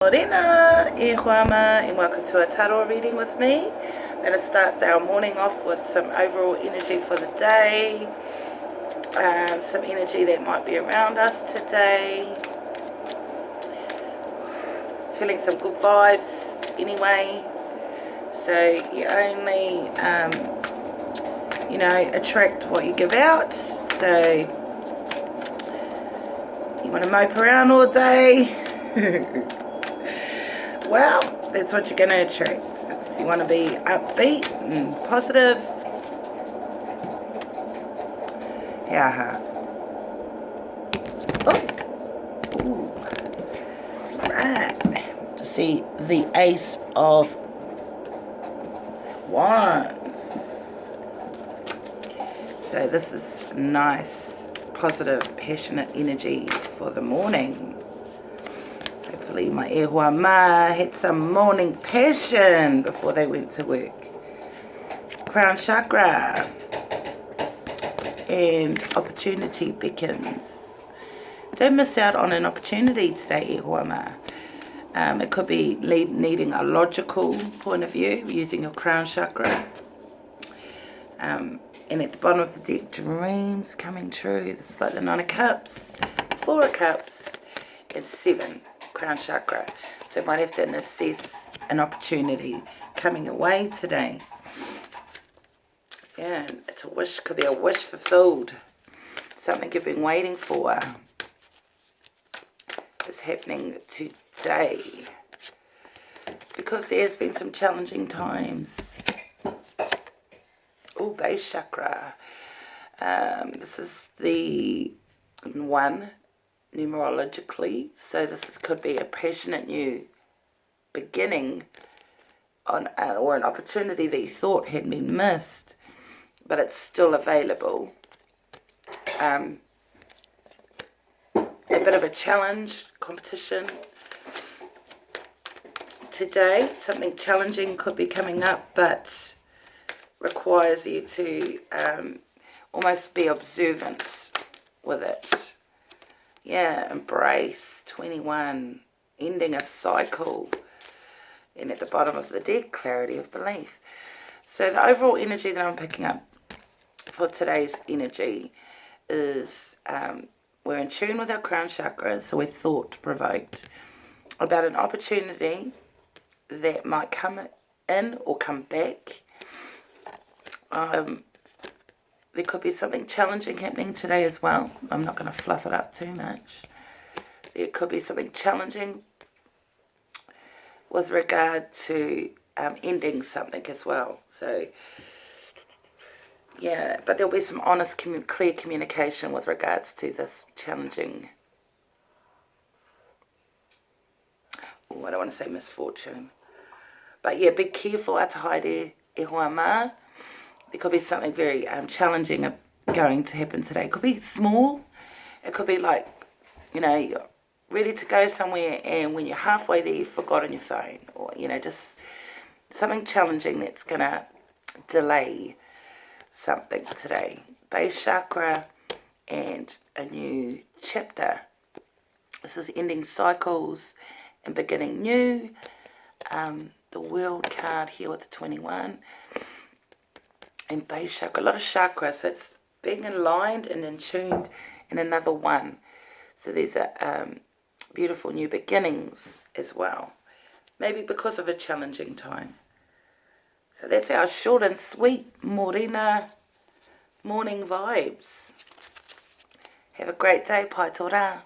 Morena, e huama, and welcome to a tarot reading with me. I'm going to start our morning off with some overall energy for the day, some energy that might be around us today. Just feeling some good vibes anyway. So you only, attract what you give out. So you want to mope around all day. Well, that's what you're going to attract. So if you want to be upbeat and positive, yeah. Oh, ooh. Right. To see the Ace of Wands. So this is nice, positive, passionate energy for the morning. Hopefully my e ma had some morning passion before they went to work. Crown chakra. And opportunity beckons. Don't miss out on an opportunity today, e ma. It could be needing a logical point of view, using your crown chakra. And at the bottom of the deck, dreams coming true. This is like the 9 of Cups, 4 of Cups, and 7. Crown chakra. So you might have to assess an opportunity coming your way today. Yeah, it's a wish, could be a wish fulfilled. Something you've been waiting for is happening today. Because there's been some challenging times. Oh, base chakra. This is the 1. Numerologically, so could be a passionate new beginning on or an opportunity that you thought had been missed, but it's still available. A bit of a challenge, competition today. Something challenging could be coming up, but requires you to almost be observant with it. Yeah, embrace 21, ending a cycle. And at the bottom of the deck, clarity of belief. So the overall energy that I'm picking up for today's energy is we're in tune with our crown chakra, so we're thought-provoked about an opportunity that might come in or come back. There could be something challenging happening today as well. I'm not going to fluff it up too much. There could be something challenging with regard to ending something as well. So, yeah, but there'll be some honest, clear communication with regards to this challenging, I don't want to say misfortune. But yeah, be careful, Atahaide e Hoama. There could be something very challenging going to happen today. It could be small. It could be like, you're ready to go somewhere and when you're halfway there, you've forgotten your phone. Or, just something challenging that's going to delay something today. Base chakra and a new chapter. This is ending cycles and beginning new. The World card here with the 21. And base chakra, a lot of chakras, so it's being aligned and in tuned in another one. So these are beautiful new beginnings as well. Maybe because of a challenging time. So that's our short and sweet Morena morning vibes. Have a great day, Pai Tora.